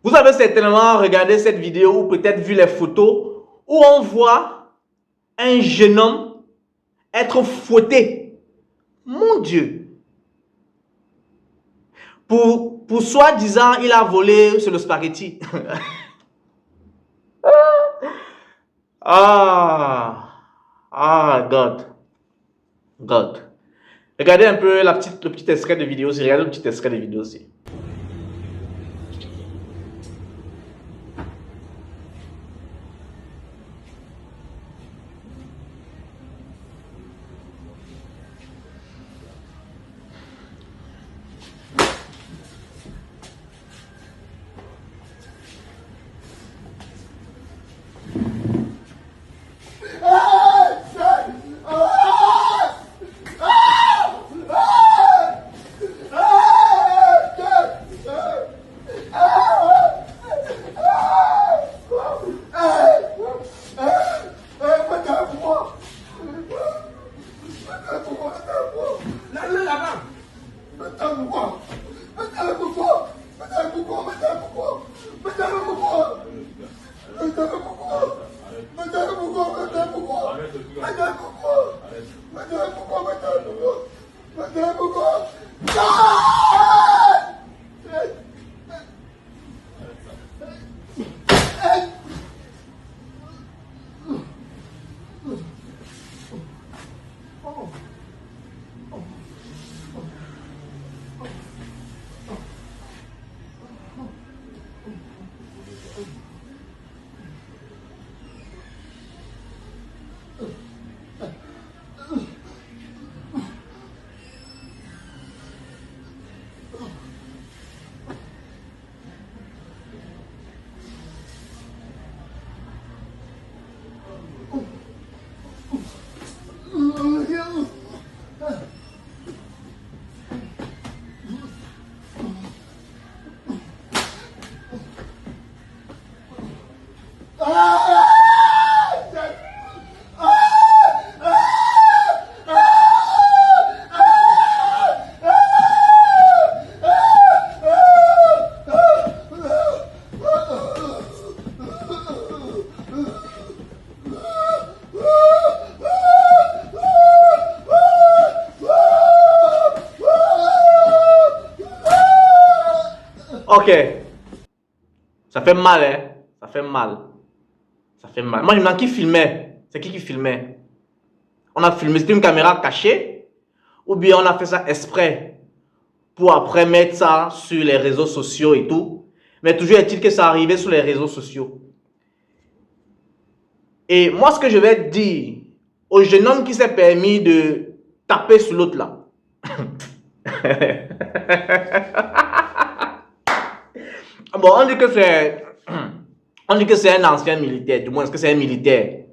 Vous avez certainement regardé cette vidéo ou peut-être vu les photos où on voit un jeune homme être fouetté. Mon Dieu. Pour soi-disant, il a volé sur le spaghetti. God. God. Regardez un peu le petit extrait de vidéo aussi. Regardez le petit extrait de vidéo aussi. Ok. Ça fait mal, hein. Ça fait mal. Ça fait mal. Moi, je me demande qui filmait. C'est qui filmait? On a filmé, c'était une caméra cachée? Ou bien on a fait ça exprès pour après mettre ça sur les réseaux sociaux et tout? Mais toujours est-il que ça arrivait sur les réseaux sociaux. Et moi, ce que je vais dire au jeune homme qui s'est permis de taper sur l'autre là. Bon, on dit que c'est un ancien militaire, du moins, est-ce que c'est un militaire?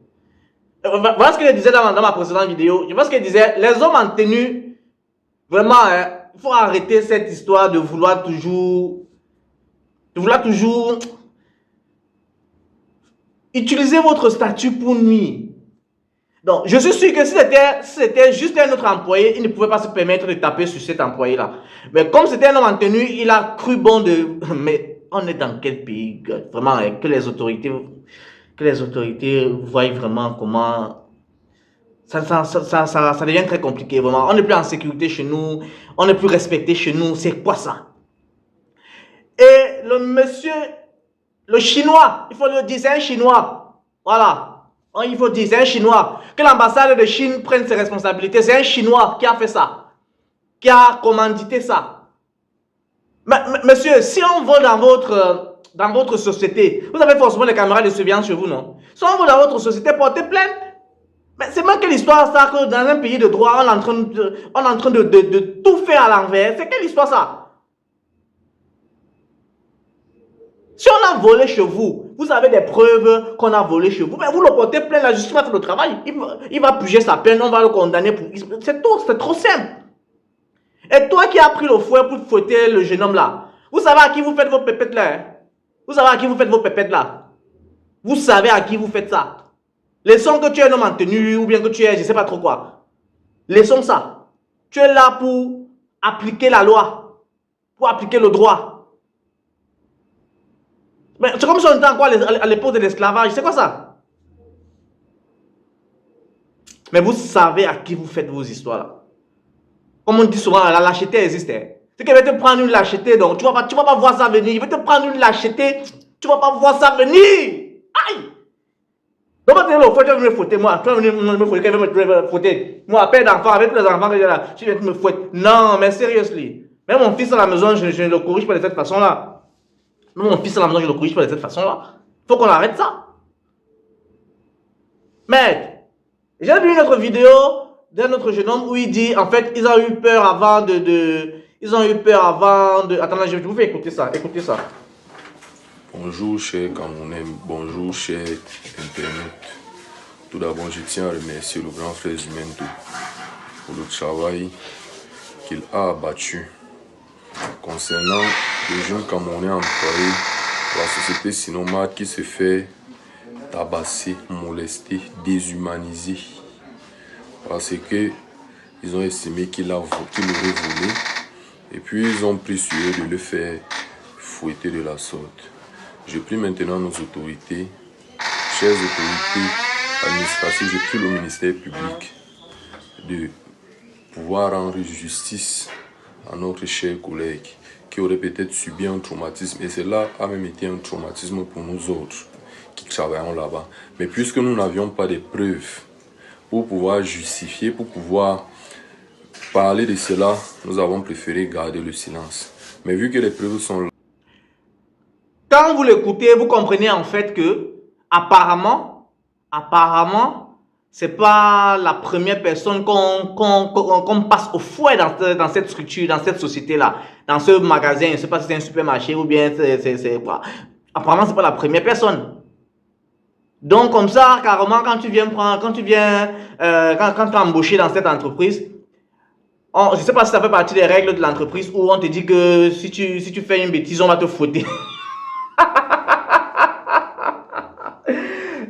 Voilà ce que je disais dans ma précédente vidéo. Je vois ce qu'il disait. Les hommes en tenue, vraiment, il faut arrêter cette histoire de vouloir toujours utiliser votre statut pour nuire. Donc, je suis sûr que si c'était juste un autre employé, il ne pouvait pas se permettre de taper sur cet employé-là. Mais comme c'était un homme en tenue, il a cru bon de... Mais on est dans quel pays, vraiment, que les autorités voient vraiment comment... Ça devient très compliqué, vraiment. On n'est plus en sécurité chez nous, on n'est plus respecté chez nous. C'est quoi ça? Et le monsieur, le chinois, il faut le dire, c'est un chinois. Voilà. Il faut dire, c'est un chinois. Que l'ambassade de Chine prenne ses responsabilités. C'est un chinois qui a fait ça, qui a commandité ça. Monsieur, si on vole dans votre société, vous avez forcément les caméras de surveillance chez vous, non? Si on vole dans votre société, portez plainte. Mais c'est même quelle histoire ça, que dans un pays de droit, on est en train de tout faire à l'envers. C'est quelle histoire ça? Si on a volé chez vous, vous avez des preuves qu'on a volé chez vous, mais vous le portez plainte, la justice va faire le travail. Il va puger sa peine, on va le condamner pour... C'est trop simple. Et toi qui as pris le fouet pour fouetter le jeune homme là, vous savez à qui vous faites vos pépettes là, hein? Vous savez à qui vous faites vos pépettes là? Vous savez à qui vous faites ça? Laissons que tu es un homme en tenue ou bien que tu es je ne sais pas trop quoi. Laissons ça. Tu es là pour appliquer la loi, pour appliquer le droit. Mais c'est comme si on était encore à l'époque de l'esclavage. C'est quoi ça? Mais vous savez à qui vous faites vos histoires là. Comme on dit souvent, la lâcheté existe. Hein. C'est qu'il va te prendre une lâcheté, donc tu vas pas voir ça venir. Il va te prendre une lâcheté, tu vas pas voir ça venir. Aïe! Donc, tu vas venir me fouetter, moi. Tu vas venir me fouetter, quelqu'un va me fouetter. Moi, père d'enfant, avec les enfants que j'ai là, tu viens me fouetter. Non, mais sérieusement. Même mon fils à la maison, je ne le corrige pas de cette façon-là. Même mon fils à la maison, je ne le corrige pas de cette façon-là. Il faut qu'on arrête ça. Maître, j'ai vu une autre vidéo d'un autre jeune homme où il dit, en fait, ils ont eu peur avant ils ont eu peur avant de... Attendez, je vous fais écouter ça. Écoutez ça. Bonjour, chers Camerounais. Bonjour, chers internautes. Tout d'abord, je tiens à remercier le grand frère Zumento pour le travail qu'il a abattu concernant les jeunes Camerounais employés de la société Sinomad qui se fait tabasser, molester, déshumaniser parce que ils ont estimé qu'il aurait volé et puis ils ont pris sur eux de le faire fouetter de la sorte. Je prie maintenant nos autorités, chères autorités administratives, je prie le ministère public de pouvoir rendre justice à notre cher collègue qui aurait peut-être subi un traumatisme et cela a même été un traumatisme pour nous autres qui travaillons là-bas. Mais puisque nous n'avions pas de preuves pour pouvoir justifier, pour pouvoir parler de cela, nous avons préféré garder le silence. Mais vu que les preuves sont là, quand vous l'écoutez, vous comprenez en fait que apparemment, c'est pas la première personne qu'on passe au fouet dans cette structure, dans cette société-là, dans ce magasin. Je ne sais pas si c'est un supermarché ou bien c'est quoi. Apparemment, c'est pas la première personne. Donc comme ça, carrément, quand tu viens quand tu es embauché dans cette entreprise, je ne sais pas si ça fait partie des règles de l'entreprise où on te dit que si tu fais une bêtise, on va te fouetter.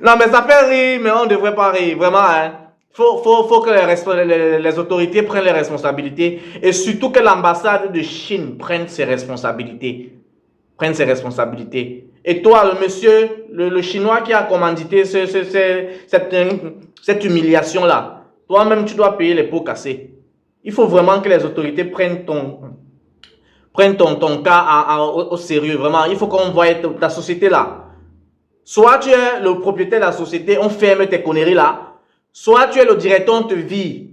Non, mais ça fait rire, mais on ne devrait pas rire. Vraiment, hein. Faut que les autorités prennent les responsabilités. Et surtout que l'ambassade de Chine prenne ses responsabilités. Et toi, le monsieur, le Chinois qui a commandité cette humiliation-là, toi-même, tu dois payer les pots cassés. Il faut vraiment que les autorités prennent ton cas au sérieux. Vraiment, il faut qu'on voie ta société là. Soit tu es le propriétaire de la société, on ferme tes conneries là. Soit tu es le directeur, on te vire.